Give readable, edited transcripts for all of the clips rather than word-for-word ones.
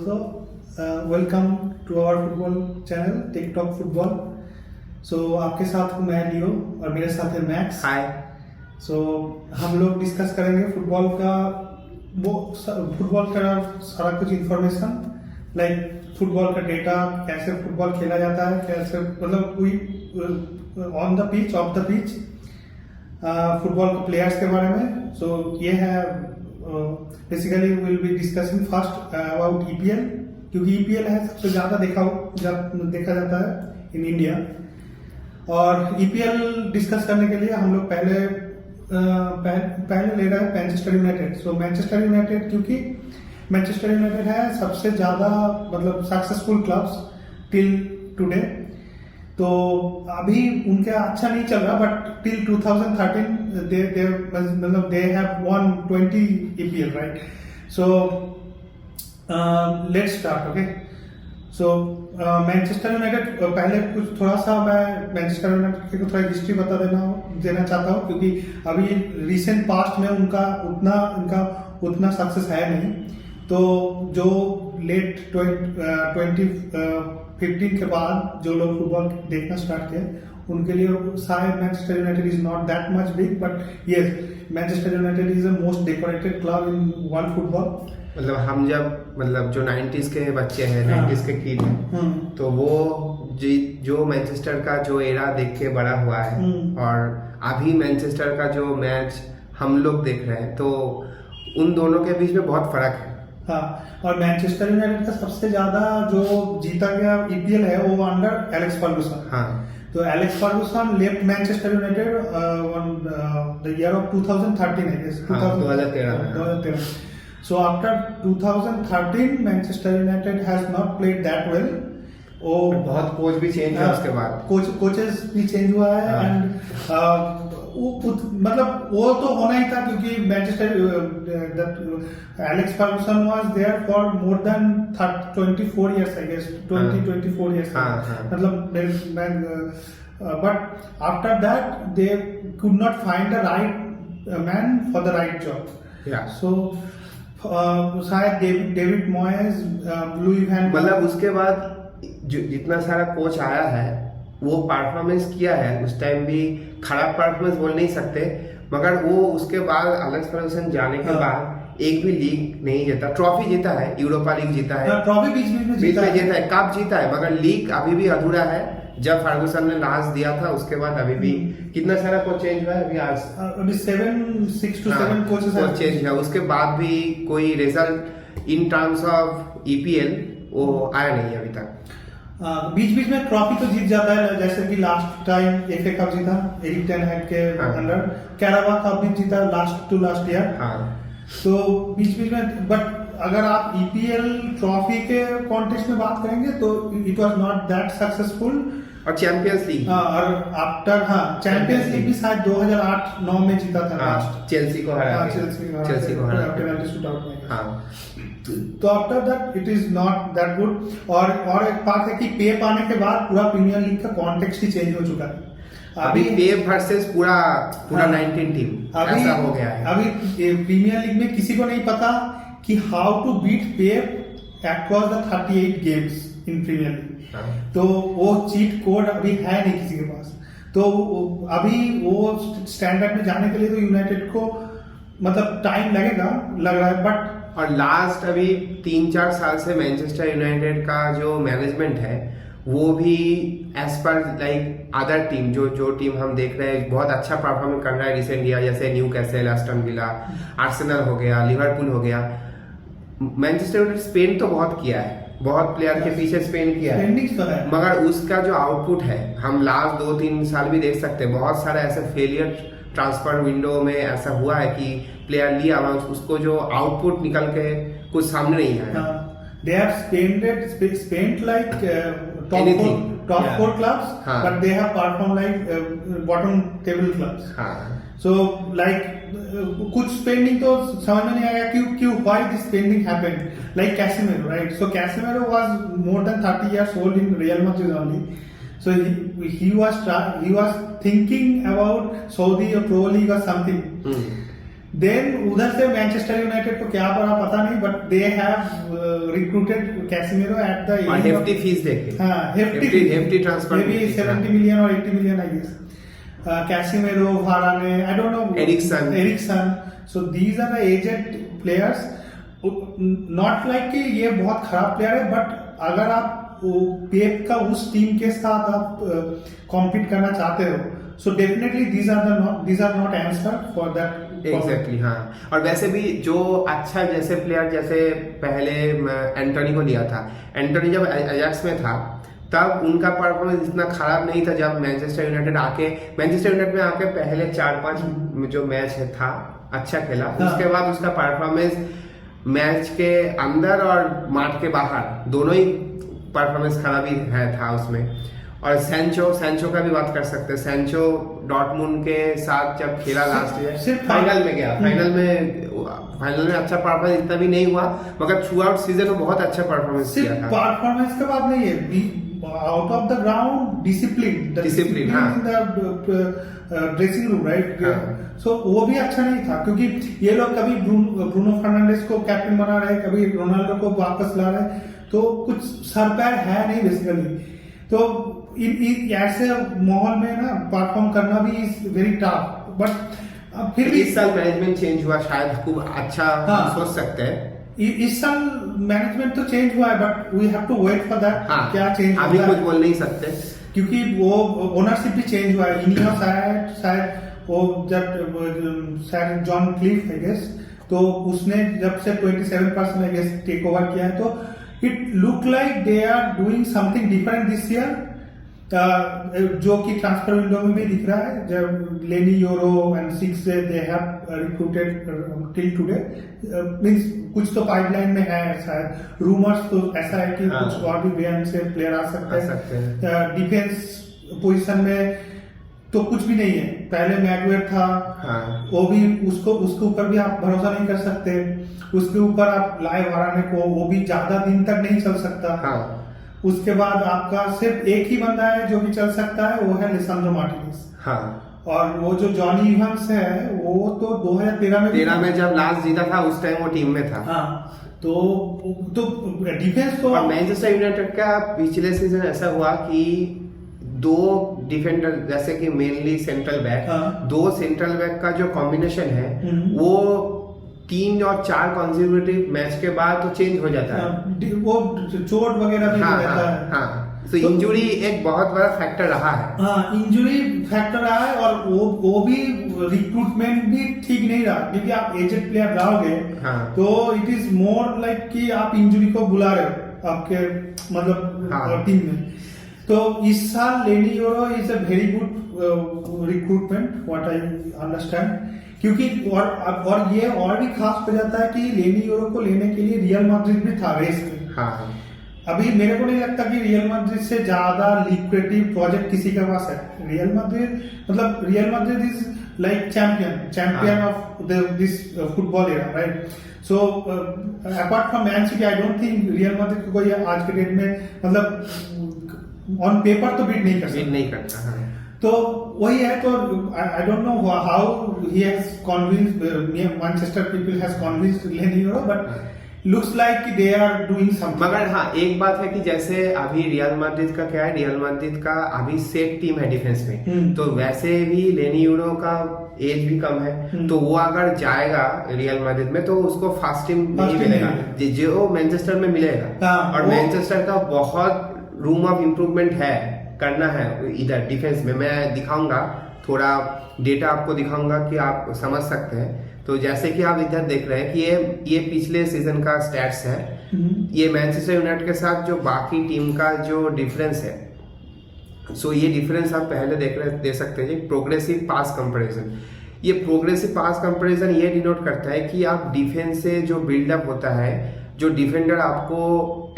दोस्तों, welcome to our football channel TikTok football. So आपके साथ हूँ मैं लियो और मेरे साथ है मैक्स। हाय। सो हम लोग डिस्कस करेंगे फुटबॉल का सारा कुछ इंफॉर्मेशन, लाइक फुटबॉल का डेटा, कैसे फुटबॉल खेला जाता है, कैसे मतलब on the pitch, of the pitch, football के प्लेयर्स के बारे में। सो ये है basically will be discussing first about EPL, क्योंकि ईपीएल है सबसे ज्यादा देखा जाता है इन इंडिया। और ईपीएल डिस्कस करने के लिए हम लोग पहले ले रहे हैं मैनचेस्टर यूनाइटेड। सो मैनचेस्टर यूनाइटेड, क्योंकि मैनचेस्टर यूनाइटेड है सबसे ज्यादा मतलब सक्सेसफुल क्लब्स टिल टुडे। तो अभी उनके अच्छा नहीं चल रहा, but till 2013 they have won 20 EPL, right? So let's start. Okay, so Manchester United, पहले कुछ थोड़ा सा मैं मैनचेस्टर यूनाइटेड की थोड़ा हिस्ट्री देना चाहता हूँ, क्योंकि अभी रिसेंट पास्ट में उनका उतना सक्सेस है नहीं। तो जो लेट 2015 के बाद जो लोग फुटबॉल देखना स्टार्ट किए, उनके लिए शायद Manchester United is not that much big, but yes, Manchester United is the most decorated club in world football. मतलब हम जब जो 90s के बच्चे हैं, 90s के किड हैं, तो वो जो मैनचेस्टर का जो एरा देख के बड़ा हुआ है, और अभी मैनचेस्टर का जो मैच हम लोग देख रहे हैं, तो उन दोनों के बीच में बहुत फर्क है। हाँ, और मैनचेस्टर यूनाइटेड का सबसे ज्यादा जो जीता गया ईपीएल है वो अंडर एलेक्स फर्गुसन। हाँ, तो Alex Ferguson left Manchester United the year of 2013, I guess 2013। So after 2013 Manchester United has not played that well. बहुत कोच भी चेंज हुआ उसके बाद, कोचेस भी चेंज हुआ है, एंड मतलब वो तो होना ही था, क्योंकि Manchester Alex Ferguson was there for more than 24 years, I guess 24 years. मतलब but after that they could not find the right man for the right job. So शायद डेविड मॉयस, लुई वैन, मतलब उसके बाद जितना सारा कोच आया है वो परफॉर्मेंस किया है। उस टाइम भी खराब परफॉर्मेंस बोल नहीं सकते, मगर वो उसके बाद एलेक्स फर्गुसन जाने के बाद एक भी लीग नहीं जीता। ट्रॉफी जीता है, यूरोपा लीग जीता है, ट्रॉफी बीच में जीता है, कप जीता है, मगर लीग अभी भी अधूरा है। जब फर्गुसन ने लास्ट दिया था उसके बाद अभी भी कितना सारा कोच चेंज हुआ है। अभी 6 to 7 कोचेस चेंज हुआ, उसके बाद भी कोई result in terms of EPL वो आया नहीं अभी तक। बीच में ट्रॉफी तो जीत जाता है, जैसे कि लास्ट टाइम एफए कप जीता एरिक टेन हैग के अंडर, कैराबा कप भी जीता लास्ट ईयर। तो बीच में, बट अगर आप ईपीएल ट्रॉफी के कॉन्टेस्ट में बात करेंगे तो it was not that successful. और चैंपियंस लीग, और आफ्टर चैंपियंस लीग भी शायद 2008-9 में जीता था लास्ट, चेल्सी को हरा पेनल्टी शूटआउट में। तो after that it is not that good. और एक बात है कि पेप आने के बाद पूरा प्रीमियर लीग का कॉन्टेक्स्ट ही चेंज हो चुका है। अभी पेप वर्सेस पूरा 19 टीम ऐसा हो गया है। अभी प्रीमियर लीग में किसी को नहीं पता कि how to beat Pep across the 38 games in Premier League. तो वो चीट कोड अभी है नहीं किसी के पास। तो अभी वो स्टैंडर्ड में जाने के लिए तो यूनाइटेड को मतलब टाइम लग रहा है, बट और लास्ट अभी 3-4 साल से मैनचेस्टर यूनाइटेड का जो मैनेजमेंट है वो भी एज पर लाइक अदर टीम, जो टीम हम देख रहे हैं बहुत अच्छा परफॉर्मेंस कर रहा है रिसेंट ईयर, जैसे न्यूकैसल, एस्टन विला, आर्सेनल हो गया, लिवरपूल हो गया। मैनचेस्टर यूनाइटेड स्पेन तो बहुत किया है, बहुत प्लेयर के पीछे स्पेन किया है, मगर उसका जो आउटपुट है हम लास्ट 2-3 साल भी देख सकते हैं। बहुत सारे ऐसे फेलियर ट्रांसफर विंडो में ऐसा हुआ है कि प्लेयर लिया उसको जो आउटपुट निकल के कुछ सामने नहीं आया। They have spent like top four clubs, but they have performed like bottom table clubs. So like कुछ spending तो समझ में नहीं आया क्यों why this spending happened. Like Casemiro, right? So Casemiro was more than 30 years old in Real Madrid only. So he was thinking about Saudi or Pro League or something. Then उधर से Manchester United को क्या पड़ा पता नहीं, but they have recruited Casemiro at the hefty fees देके, हाँ hefty transfer, maybe 70 million और 80 million I guess. Casemiro, Varane, I don't know. Eriksen. So these are the aged players. Not like कि ये बहुत खराब player है, but अगर आप पेप का उस टीम के साथ आप कॉम्पीट करना चाहते हो, so definitely these are not answer for that. Exactly हाँ. और वैसे भी जो अच्छा जैसे प्लेयर, जैसे पहले एंटोनी को लिया था, एंटोनी जब अयाक्स में था तब उनका परफॉर्मेंस इतना खराब नहीं था. जब मैनचेस्टर यूनाइटेड में आके पहले 4-5 जो मैच है था अच्छा खेला, उसके बाद उसका परफॉर्मेंस मैच के अंदर और माठ के बाहर दोनों ही परफॉर्मेंस खराब ही था उसमें. और सैंचो का भी बात कर सकते हैं. सैंचो डॉर्टमुंड के साथ जब खेला लास्ट ईयर, फाइनल में गया, फाइनल में अच्छा परफॉर्मेंस इतना भी नहीं हुआ, मगर थ्रू आउट सीजन में बहुत अच्छा परफॉर्मेंस किया था. परफॉर्मेंस का बात नहीं है, out of the ground discipline हाँ. In the dressing room, right. So वो भी अच्छा नहीं था, क्योंकि ये लोग कभी ब्रूनो फर्नांडिस को कैप्टन बना रहे, कभी रोनाल्डो को वापस ला रहे, तो कुछ सर पैर है नहीं बेसिकली. तो ऐसे माहौल में ना परफॉर्म करना भी इज वेरी टफ. बट फिर भी इस साल मैनेजमेंट चेंज हुआ, शायद खूब अच्छा सोच सकते हैं. इस साल मैनेजमेंट तो चेंज हुआ है, but we have to wait for that. क्या चेंज अभी कुछ बोल नहीं सकते, क्योंकि वो ओनरशिप भी चेंज हुआ है. इनियोस शायद वो जब शायद जॉन क्लिफ आई गेस, तो उसने जब से 27% आई गेस टेक ओवर किया है, तो it look like they are doing something different this year, जो कि ट्रांसफर विंडो में भी दिख रहा है. जब लेनी यूरो एंड 6 से दे have recruited till today, means कुछ तो पाइपलाइन में है शायद. रूमर्स तो ऐसा है कि कुछ और भी ब्रांड से प्लेयर आ सकते हैं. डिफेंस पोजीशन में तो कुछ भी नहीं है. पहले मैगवेयर था, वो भी उसके ऊपर भी आप भरोसा नहीं कर सकते. उसके ऊपर आप लाए वाराने को, वो भी ज्यादा दिन तक नहीं चल सकता. उसके बाद आपका सिर्फ एक ही बंदा है जो भी चल सकता है, वो है लिसांड्रो मार्टिनेज. और वो जो जॉनी इवांस है, वो तो 2013 में जब लास्ट जीता था उस टाइम वो टीम में था. तो डिफेंस तो. और मैनचेस्टर यूनाइटेड का पिछले सीजन ऐसा हुआ कि 2 डिफेंडर, जैसे कि mainly central back, 2 central back का जो कॉम्बिनेशन है वो 3 और 4 कंसेक्यूटिव मैच के बाद तो चेंज हो जाता है. वो चोट वगैरह भी रहता है. तो इंजुरी एक बहुत बड़ा फैक्टर रहा है. इंजुरी फैक्टर रहा है, और वो भी रिक्रूटमेंट भी ठीक नहीं रहा, क्योंकि आप एजेड प्लेयर लाओगे तो इट इज मोर लाइक कि आप इंजुरी को बुला रहे हो आपके मतलब टीम में. तो इस साल लेनी euro is a very good recruitment, what I understand. क्योंकि और ये और भी खास हो जाता है कि लेनी यूरो को लेने के लिए रियल मैड्रिड भी था रेस में. अभी मेरे को नहीं लगता कि रियल मैड्रिड से ज्यादा लिक्विडिटी प्रोजेक्ट किसी के पास है. Real Madrid is like champion of this football era, right. So apart from man city, I don't think real Madrid को कोई आज के डेट में मतलब ऑन पेपर तो बीट नहीं करता. तो वही है. तो I don't know how he has convinced Manchester people has convinced लेनी यूरो, बट लुक्स लाइक कि दे आर डूइंग समथिंग. मगर एक बात है कि जैसे अभी रियल मैड्रिड का क्या है, रियल मैड्रिड का अभी सेट टीम है डिफेंस में, तो वैसे भी लेनी यूरो का एज भी कम है, तो वो अगर जाएगा रियल मैड्रिड में तो उसको फास्ट टीम नहीं मिलेगा जो मैनचेस्टर में मिलेगा. और मैनचेस्टर का बहुत रूम ऑफ इम्प्रूवमेंट है, करना है इधर डिफेंस में. मैं दिखाऊंगा थोड़ा डेटा, आपको दिखाऊंगा कि आप समझ सकते हैं. तो जैसे कि आप इधर देख रहे हैं कि ये पिछले सीजन का स्टैट्स है. ये मैनचेस्टर यूनाइटेड के साथ जो बाकी टीम का जो डिफरेंस है, सो ये डिफरेंस आप पहले दे सकते हैं. प्रोग्रेसिव पास कंपैरिजन. ये प्रोग्रेसिव पास कंपैरिजन ये डिनोट करता है कि आप डिफेंस से जो बिल्डअप होता है, जो डिफेंडर आपको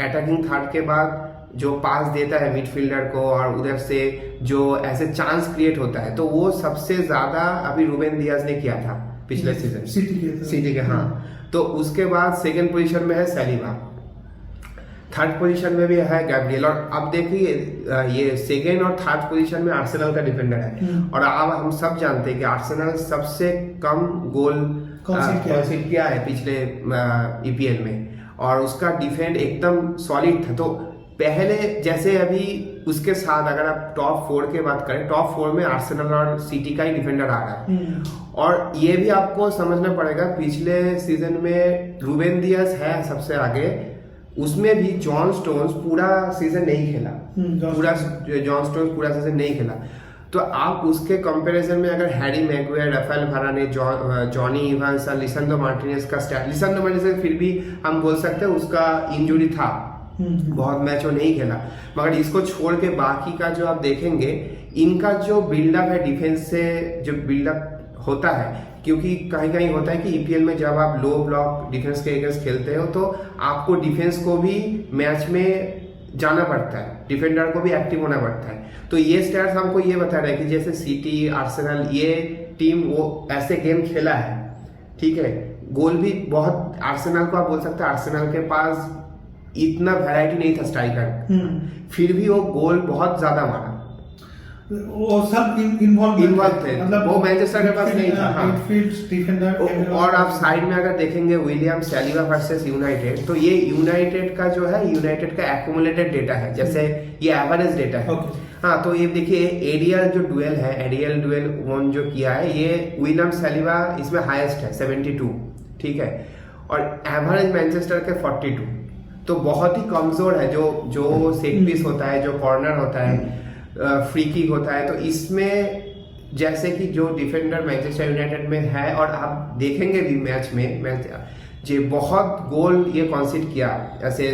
अटैकिंग थर्ड के बाद जो पास देता है मिडफील्डर को, और उधर से जो ऐसे चांस क्रिएट होता है, तो वो सबसे ज्यादा अभी रूबेन दियाज ने किया था पिछले सीजन सिटी के. तो उसके बाद सेकंड पोजीशन में है सलीबा, थर्ड पोजीशन में भी है गैब्रियल. और अब देखिए ये सेकंड और थर्ड पोजीशन में आर्सेनल का डिफेंडर है. और अब हम सब जानते हैं कि आर्सेनल सबसे कम गोल कंसीड किया है पिछले ईपीएल में, और उसका डिफेंड एकदम सॉलिड था। तो पहले जैसे अभी उसके साथ अगर आप टॉप 4 की बात करें, टॉप 4 में आर्सेनल और सिटी का ही डिफेंडर आ रहा है। और ये भी आपको समझना पड़ेगा, पिछले सीजन में रूबेन दियास है सबसे आगे, उसमें भी जॉन स्टोन्स पूरा सीजन नहीं खेला, जॉन स्टोन्स पूरा सीजन नहीं खेला। तो आप उसके कंपैरिजन में अगर Harry Maguire, Raphael Varane, Jonny Evans, Lisandro Martinez का स्टैट, लिसेंड्रो मार्टिनेज फिर भी हम बोल सकते हैं उसका इंजरी था, बहुत मैच वो नहीं खेला, मगर इसको छोड़ के बाकी का जो आप देखेंगे, इनका जो बिल्डअप है डिफेंस से, जो बिल्डअप होता है, क्योंकि कहीं कहीं होता है कि ईपीएल में जब आप लो ब्लॉक डिफेंस के अगेंस्ट खेलते हो तो आपको डिफेंस को भी मैच में जाना पड़ता है, डिफेंडर को भी एक्टिव होना पड़ता है। तो ये स्टैट्स हमको ये बता रहे हैं कि जैसे सिटी, आर्सेनल, ये टीम वो ऐसे गेम खेला है, ठीक है, गोल भी बहुत, आर्सेनल को आप बोल सकते हैं आर्सेनल के पास इतना वैरायटी नहीं था स्ट्राइकर, फिर भी वो गोल बहुत ज्यादा मारा, वो सब इन्वॉल्व थे, मतलब वो मैनचेस्टर के पास नहीं था। डिफेंडर और आप साइड में अगर देखेंगे विलियम सैलिबा वर्सेस यूनाइटेड, तो ये यूनाइटेड का जो है, यूनाइटेड का एक्यूमुलेटेड डेटा है, जैसे ये एवरेज डेटा है। हाँ, तो ये देखिए एडीएल जो डुएल है, एडीएल डुएल वन जो किया है, ये विलियम सैलिबा इसमें हाईएस्ट है 72, ठीक है, और एवरेज मैनचेस्टर के 42, तो बहुत ही कमजोर है। जो सेट पीस होता है, जो कॉर्नर होता है, फ्री किक होता है, तो इसमें जैसे कि जो डिफेंडर मैनचेस्टर यूनाइटेड में है, और आप देखेंगे भी मैच में जो बहुत गोल ये कॉन्सीड किया, जैसे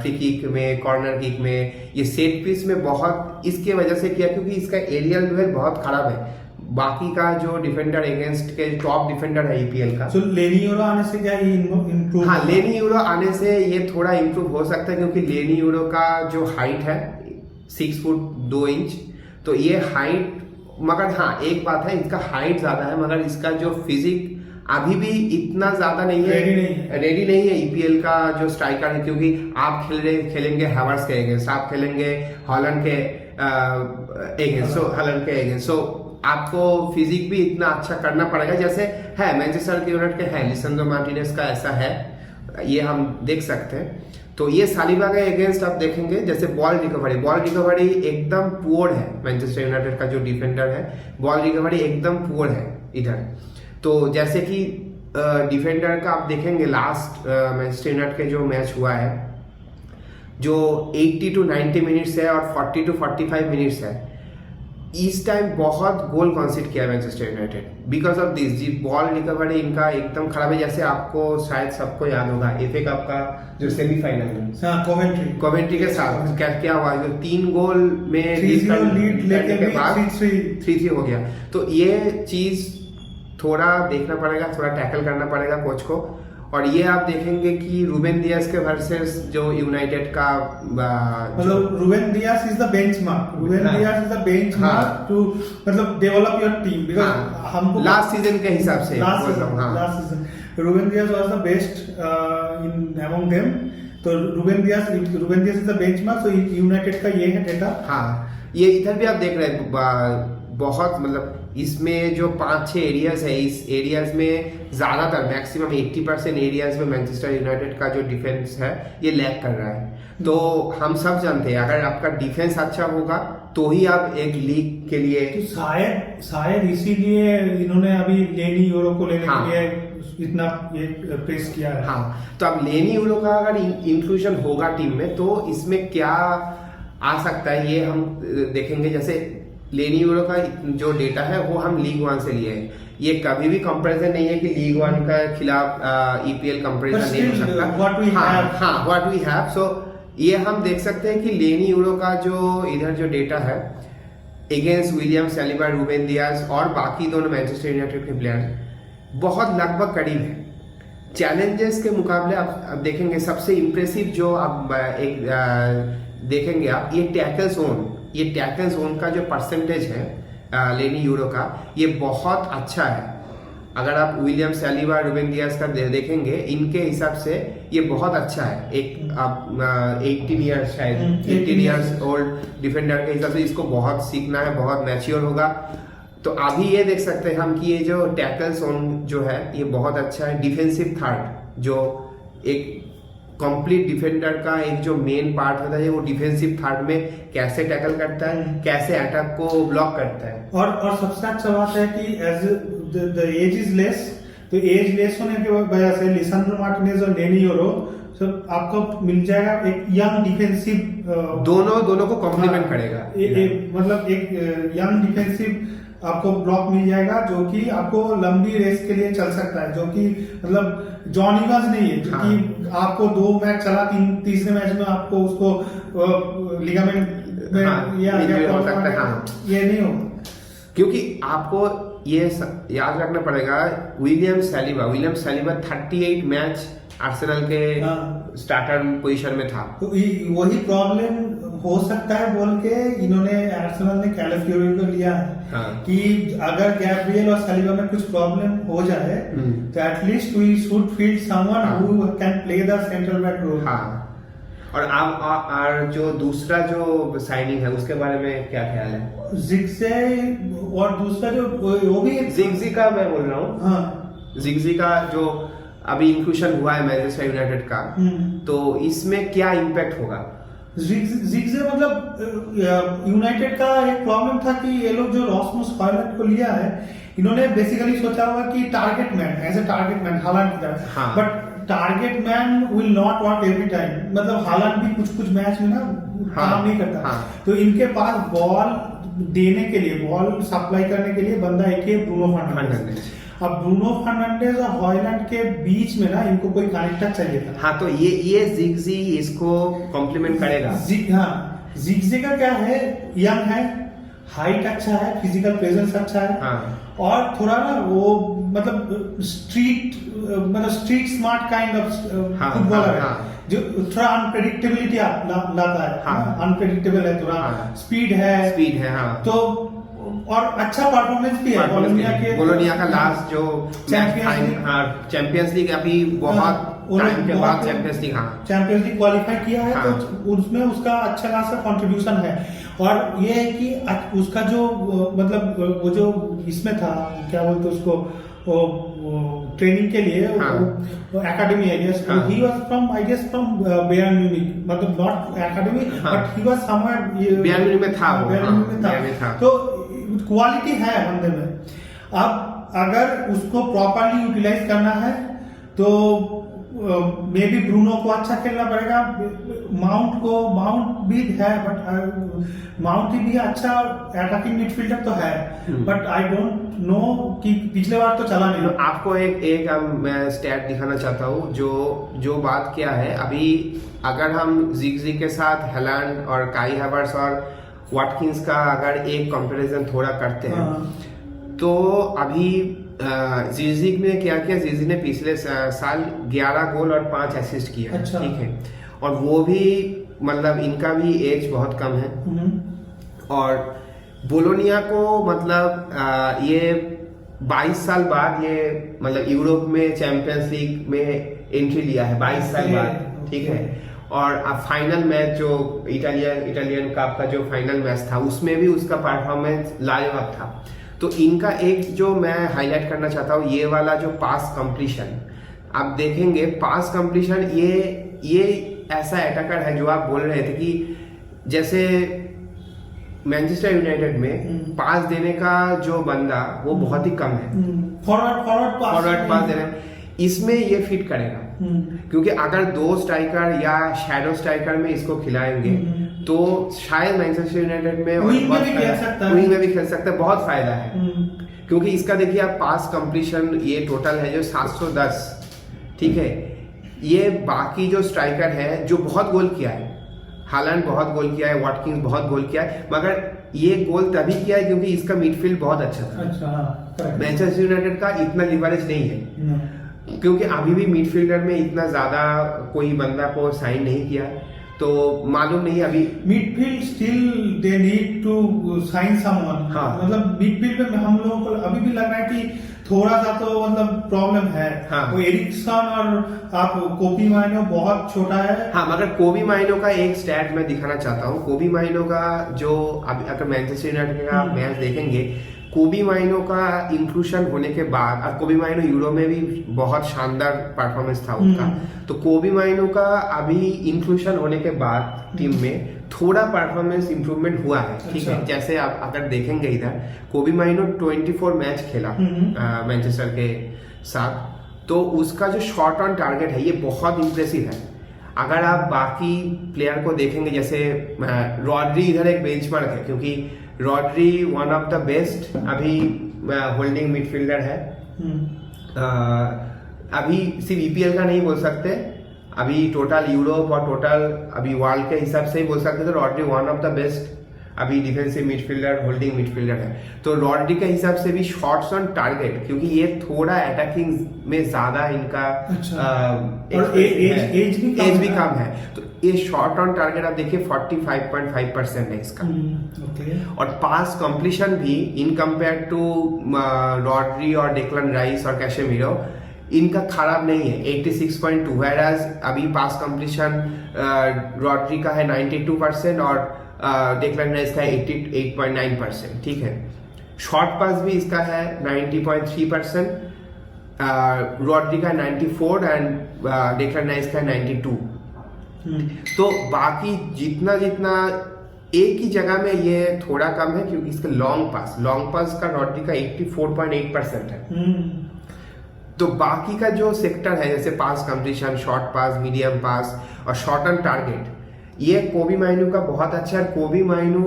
फ्री किक में, कॉर्नर किक में, ये सेट पीस में बहुत इसके वजह से किया क्योंकि इसका एरियल डुएल बहुत खराब है। बाकी का जो डिफेंडर अगेंस्ट के टॉप डिफेंडर है ईपीएल का, तो लेनी यूरो आने से क्या इम्प्रूव? हाँ, लेनी यूरो आने से ये थोड़ा इम्प्रूव हो सकता है, क्योंकि लेनी यूरो का जो हाइट है 6 फुट 2 इंच, तो ये हाइट, मगर हाँ एक बात है, इसका हाइट ज्यादा है, मगर इसका जो फिजिक अभी भी इतना ज्यादा नहीं है, रेडी नहीं है ईपीएल का जो स्ट्राइकर है, क्योंकि आप खेलेंगे हैवर्स के अगेंस्ट, आप खेलेंगे हॉलैंड के अगेंस्ट, सो आपको फिजिक भी इतना अच्छा करना पड़ेगा, जैसे है मैनचेस्टर यूनाइटेड के है, लिसेंड्रो मार्टिनेज का ऐसा है, ये हम देख सकते हैं। तो ये सालिबा के अगेंस्ट आप देखेंगे, जैसे बॉल रिकवरी एकदम पुअर है, मैनचेस्टर यूनाइटेड का जो डिफेंडर है, बॉल रिकवरी एकदम पुअर है इधर। तो जैसे कि डिफेंडर का आप देखेंगे लास्ट मैनचेस्टर यूनाइटेड के जो मैच हुआ है, जो 80 to 90 मिनट्स है और 40 to 45 मिनट्स है, इस टाइम बहुत गोल कॉन्सीड किया Manchester United because of this. जी बॉल रिकवरी इनका एकदम खराब है, जैसे आपको शायद सबको याद होगा एफए कप का जो सेमीफाइनल में कोवेंट्री के साथ क्या हुआ, जो 3 गोल में लीड लेने के बाद 3-3 हो गया। तो ये चीज थोड़ा देखना पड़ेगा, थोड़ा टैकल करना पड़ेगा कोच को। और ये आप देखेंगे कि रूबेन दियास के वर्सेस जो यूनाइटेड का, मतलब Ruben Dias is the benchmark, Dias is the benchmark to मतलब डेवलप योर टीम, बिकॉज़ हमको लास्ट सीजन के हिसाब से last season Ruben Dias was the best in among them. तो Ruben Dias is the benchmark, so United का ये है data. हाँ, ये इधर भी आप देख रहे हैं बहुत, मतलब इसमें जो 5-6 एरियाज है, इस एरियाज में ज्यादातर मैक्सिमम 80% एरियाज में मैनचेस्टर यूनाइटेड का जो डिफेंस है ये लैग कर रहा है। तो हम सब जानते हैं अगर आपका डिफेंस अच्छा होगा तो ही आप एक लीग के लिए, तो शायद इसीलिए इन्होंने अभी लेनी यूरो को लेने के लिए इतना ये प्रेस किया है। हाँ, तो अब लेनी यूरो का अगर इंक्लूजन होगा टीम में तो इसमें क्या आ सकता है ये हम देखेंगे। जैसे लेनी यूरो का जो डेटा है वो हम लीग 1 से लिए हैं, ये कभी भी कंपैरिजन नहीं है कि लीग 1 का खिलाफ ईपीएल कंपैरिजन नहीं हो सकता। व्हाट वी हैव, सो ये हम देख सकते हैं कि लेनी यूरो का जो इधर जो डेटा है अगेंस्ट विलियम सैलिबा, रूबेन दियास और बाकी दोनों मैनचेस्टर यूनाइटेड के प्लेयर्स बहुत लगभग करीब है। चैलेंजेस के मुकाबले आप देखेंगे सबसे इंप्रेसिव जो आप एक देखेंगे आप, ये टैकल जोन का जो परसेंटेज है लेनी यूरो का, ये बहुत अच्छा है। अगर आप विलियम सैलिबा, रूबेन दियास का देखेंगे इनके हिसाब से ये बहुत अच्छा है। एक आप 18 ईयर्स ओल्ड डिफेंडर के हिसाब से इसको बहुत सीखना है, बहुत मैच्योर होगा। तो अभी ये देख सकते हैं हम कि ये जो टैकल जोन जो है ये बहुत अच्छा है। डिफेंसिव थर्ड जो एक कंप्लीट डिफेंडर का एक जो मेन पार्ट होता है वो डिफेंसिव थर्ड में कैसे टैकल करता है, कैसे अटैक को ब्लॉक करता है। और सबसे अच्छा बात है कि as the age is less, तो एज लेस होने की वजह से लिसांड्रो मार्टिनेज और डेनी ओरो सब आपको मिल जाएगा एक यंग डिफेंसिव, दोनों को कॉम्प्लीमेंट करेगा। मतलब एक यंग डिफेंसिव आपको ब्लॉक मिल जाएगा जो कि आपको लंबी रेस के लिए चल सकता है, जो कि मतलब जॉन इवांस नहीं है, जो कि आपको 2 मैच चला, तीसरे मैच में आपको उसको लिगामेंट में हो सकता है। ये नहीं होगा, क्योंकि आपको ये याद रखना पड़ेगा विलियम सैलिबा 38 मैच आर्सेनल के स्टार्टर पोजीशन में था। तो वही प्रॉब्लम हो सकता है बोल के इन्होंने आर्सेनल ने कैलाफियोरी को लिया है कि अगर गैब्रियल और सलीबा में कुछ प्रॉब्लम हो जाए तो at least we should field someone who can play the central back role. और आप जो दूसरा जो साइनिंग है उसके बारे में क्या ख्याल है? जिग्जे, और दूसरा जो वो भी जिग्जी का मैं बोल रहा हूँ। जिग्जी का जो अभी इंक्लूजन हुआ है मैनचेस्टर यूनाइटेड का, तो इसमें क्या इम्पैक्ट होगा? जिग्जे मतलब यूनाइटेड का एक प्रॉब्लम था कि ये लोग जो रॉसमस हॉयलैंड को लिया है, इन्होंने बेसिकली सोचा होगा कि target man, as a target man Haaland की तरह, but target man will not work every time. मतलब हालांड भी कुछ मैच में ना काम नहीं करता। तो इनके पास बॉल देने के लिए, बॉल सप्लाई करने के लिए बंदा एक ही ब्रूनो फर्नांडिस। अब ब्रूनो फर्नांडिस और हॉयलैंड के बीच में ना इनको कोई कनेक्टर चाहिए था। तो ये जिग्जी इसको कॉम्प्लीमेंट करेगा। जिग्जी का क्या है, यंग है, हाइट अच्छा है, फिजिकल प्रेजेंस अच्छा है, और थोड़ा ना वो मतलब street smart kind of footballer है, जो थोड़ा अनप्रेडिक्टेबिलिटी लाता है। अनप्रेडिक्टेबल है, थोड़ा स्पीड है। तो और अच्छा परफॉर्मेंस भी है। बोलोनिया का लास्ट जो चैंपियंस लीग अभी बहुत टाइम के बाद चैंपियंस लीग क्वालिफाई किया है, तो उसमें उसका अच्छा खासा कंट्रीब्यूशन है। और ये है कि उसका जो मतलब वो जो इसमें था, क्या बोलते उसको, ट्रेनिंग के लिए एकेडमी है, he was from I guess from Bayern Munich, मतलब not academy but he was somewhere Bayern Munich में था। तो क्वालिटी है बंदे में। अब अगर उसको प्रॉपरली यूटिलाइज करना है तो मे बी ब्रूनो को अच्छा खेलना पड़ेगा। माउंट भी है, बट माउंट भी अच्छा अटैकिंग मिडफील्डर तो है, बट आई डोंट नो कि पिछले बार तो चला नहीं। आपको एक मैं स्टैट दिखाना चाहता हूँ जो बात क्या है। अभी अगर हम जिग्जी के साथ हैलांड और काई हैवर्ट्स और वाटकिंस का अगर एक कंपैरिजन थोड़ा करते हैं, तो अभी जिग्जी ने क्या किया, जिग्जी ने पिछले साल 11 गोल और 5 असिस्ट किया। अच्छा। ठीक है, और वो भी मतलब इनका भी एज बहुत कम है। और बोलोनिया को मतलब ये 22 साल बाद ये मतलब यूरोप में चैंपियंस लीग में एंट्री लिया है, 22 साल बाद। ठीक है, और अब फाइनल मैच जो इटालियन कप का जो फाइनल मैच था उसमें भी उसका परफॉर्मेंस लाजवाब था। तो इनका एक जो मैं हाईलाइट करना चाहता हूँ, ये वाला जो पास कंप्लीशन, आप देखेंगे पास कंप्लीशन ये ऐसा अटैकर है जो आप बोल रहे थे कि जैसे मैनचेस्टर यूनाइटेड में पास देने का जो बंदा वो बहुत ही कम है, फॉरवर्ड पास देने, इसमें ये फिट करेगा। क्योंकि अगर 2 स्ट्राइकर या शैडो स्ट्राइकर में इसको खिलाएंगे तो शायद मैनचेस्टर यूनाइटेड में विंग में भी खेल सकता है, बहुत फायदा है। क्योंकि इसका देखिए आप पास कंप्लीशन ये टोटल है जो 710। ठीक है, ये बाकी जो स्ट्राइकर है जो बहुत गोल किया है, हालैंड बहुत गोल किया है, वाटकिंस बहुत गोल किया है, मगर ये गोल तभी किया है क्योंकि इसका मिडफील्ड बहुत अच्छा था। मैनचेस्टर यूनाइटेड का इतना लिवरेज नहीं है, क्योंकि अभी भी मिडफील्डर में इतना ज्यादा कोई बंदा को साइन नहीं किया, तो मालूम नहीं अभी midfield still they need to sign someone. मतलब मिडफील्ड में हम लोगों को अभी भी लग रहा है कि थोड़ा सा तो मतलब प्रॉब्लम है। वो एरिक्सन और आप कोबी माइनो बहुत छोटा है। मगर कोबी माइनो का एक स्टैट मैं दिखाना चाहता हूँ। कोबी माइनो का जो अभी अगर मैनचेस्टर यूनाइटेड का मैच देखेंगे कोबी माइनो का इंक्लूशन होने के बाद, और कोबी माइनो यूरो में भी बहुत शानदार परफॉर्मेंस था उनका, तो कोबी माइनो का अभी इंक्लूशन होने के बाद टीम में थोड़ा परफॉर्मेंस इंप्रूवमेंट हुआ है, ठीक है। जैसे आप अगर देखेंगे इधर, कोबी माइनो 24 मैच खेला मैनचेस्टर के साथ, तो उसका जो शॉट ऑन टारगेट है ये बहुत इंप्रेसिव है। अगर आप बाकी प्लेयर को देखेंगे, जैसे रॉड्री इधर एक बेंचमार्क है, क्योंकि Rodri one of the best अभी होल्डिंग मिडफील्डर है। अभी सिर्फ ईपीएल का नहीं बोल सकते, अभी टोटल यूरोप और टोटल अभी वर्ल्ड के हिसाब से ही बोल सकते, तो Rodri one of the best अभी डिफेंसिव मिडफील्डर, होल्डिंग मिडफील्डर है। तो रॉड्री के हिसाब से भी शॉट्स ऑन टारगेट, क्योंकि ये थोड़ा अटैकिंग में ज्यादा इनका एज भी कम है, तो ये शॉट ऑन टारगेट आप देखिए 45.5% है इसका। और पास कंप्लीशन भी इन कंपेयर टू रॉड्री और डेक्लन राइस और कैशेमीरो इनका खराब नहीं है, 86.2, whereas अभी पास कंप्लीशन रॉड्री का है 92% और डेक्लन राइस का 88.9%, ठीक है। शॉर्ट पास भी इसका है 90.3%, रॉड्री का 94 एंड डेक्लन राइस का 92। तो बाकी जितना एक ही जगह में ये थोड़ा कम है, क्योंकि इसका लॉन्ग पास का रॉड्री का 84.8% है। तो बाकी का जो सेक्टर है, जैसे पास कंप्लीशन, शॉर्ट पास, मीडियम पास और शॉर्ट ऑन टारगेट, ये कोबी माइनो का बहुत अच्छा है। कोबी माइनो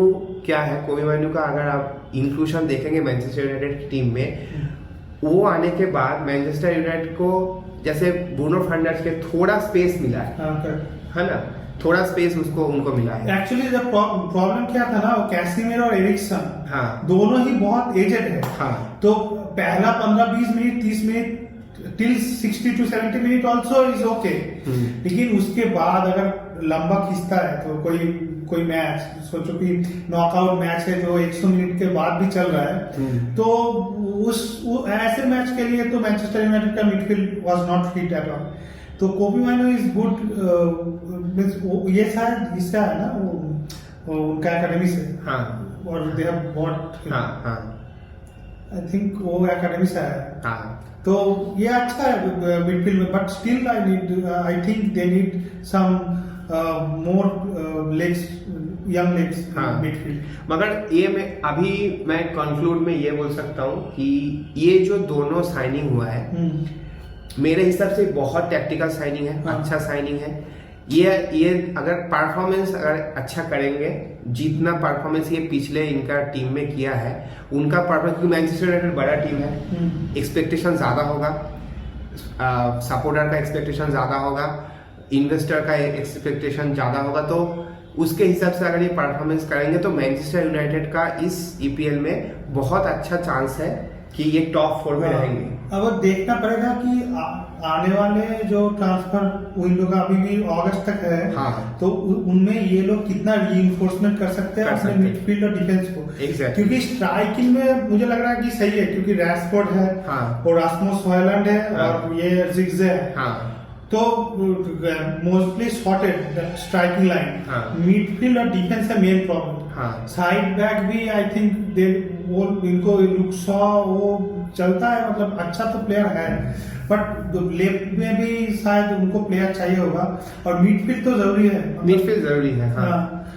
क्या है, कोबी माइनो का अगर आप इंक्लूशन देखेंगे मैनचेस्टर यूनाइटेड की टीम में, वो आने के बाद मैनचेस्टर यूनाइटेड को जैसे ब्रूनो फर्नांडिस के थोड़ा स्पेस मिला है ना, थोड़ा स्पेस उनको मिला है। एक्चुअली जब प्रॉब्लम क्या था ना, वो कैसिमिरो और एरिक्सन, हाँ, दोनों ही बहुत एजेड है। हाँ, तो पहला 15-20 minute, 30 minute till 60 to 70 minute also is okay, लेकिन उसके बाद अगर लंबा खींचता है तो कोई मैच, सोचो कि नॉकआउट मैच है जो 100 मिनट के बाद भी चल रहा है, तो ऐसे मैच के लिए तो मैनचेस्टर यूनाइटेड का midfield was not fit at all. तो कोबी माइनो इज गुड, ये शायद इससे है ना, वो उनका एकेडमी से, हाँ, और दे हैव बॉट, हाँ, आई थिंक वो एकेडमी से है, हाँ। तो ये अच्छा है मिडफील्ड में, but still I think they need some more legs, young legs midfield. मगर ये मैं कंक्लूड में ये बोल सकता हूँ कि ये जो दोनों साइनिंग हुआ है, मेरे हिसाब से बहुत टैक्टिकल साइनिंग है, अच्छा साइनिंग है। ये अगर परफॉर्मेंस अच्छा करेंगे, जितना परफॉर्मेंस ये पिछले इनका टीम में किया है, उनका परफॉर्मेंस, क्योंकि मैनचेस्टर यूनाइटेड बड़ा टीम है, एक्सपेक्टेशन ज्यादा होगा, सपोर्टर का एक्सपेक्टेशन ज्यादा होगा, इन्वेस्टर का एक्सपेक्टेशन ज्यादा होगा, तो उसके हिसाब से अगर ये परफॉर्मेंस करेंगे तो मैनचेस्टर यूनाइटेड का इस ईपीएल में बहुत अच्छा चांस है कि ये टॉप 4 में रहेंगे। अब देखना पड़ेगा कि आने वाले जो ट्रांसफर विंडो का अभी भी अगस्त तक है, हाँ, तो उनमें ये लोग कितना रीइंफोर्समेंट कर सकते हैं अपने मिडफील्ड और डिफेंस को। exactly. क्योंकि स्ट्राइकिंग में मुझे लग रहा है कि सही है, क्योंकि रैशफोर्ड है, हाँ, और रास्मुस हॉयलैंड है, हाँ, और ये जिग्जे है, हाँ, तो मोस्टली सॉर्टेड स्ट्राइकिंग लाइन, हाँ, मिडफील्ड और डिफेंस है मेन प्रॉब्लम। हाँ, साइड बैक भी आई थिंक वो इनको लुक्सॉ वो चलता है, मतलब अच्छा तो प्लेयर है, बट लेफ्ट में भी शायद उनको प्लेयर चाहिए होगा, और मिडफील्ड तो जरूरी है, मिडफील्ड जरूरी है, हाँ।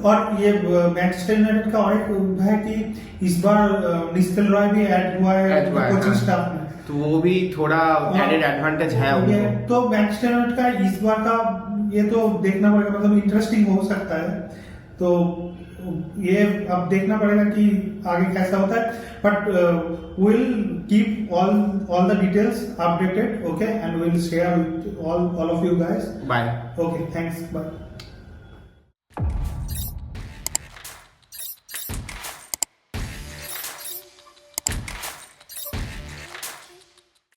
और ये मैनचेस्टर यूनाइटेड का और एक है कि इस बार निस्टेल रॉय भी ऐड हुआ है कोचिंग स्टाफ में, तो वो भी थोड़ा एडेड एडवांटेज है उनको। तो मैनचेस्टर यूनाइटेड का इस बार का ये तो देखना पड़ेगा, मतलब इंटरेस्टिंग हो सकता है, तो ये अब देखना पड़ेगा कि आगे कैसा होता है, but will keep all the details updated, okay, and will share with all of you guys. Bye. Okay, thanks, bye.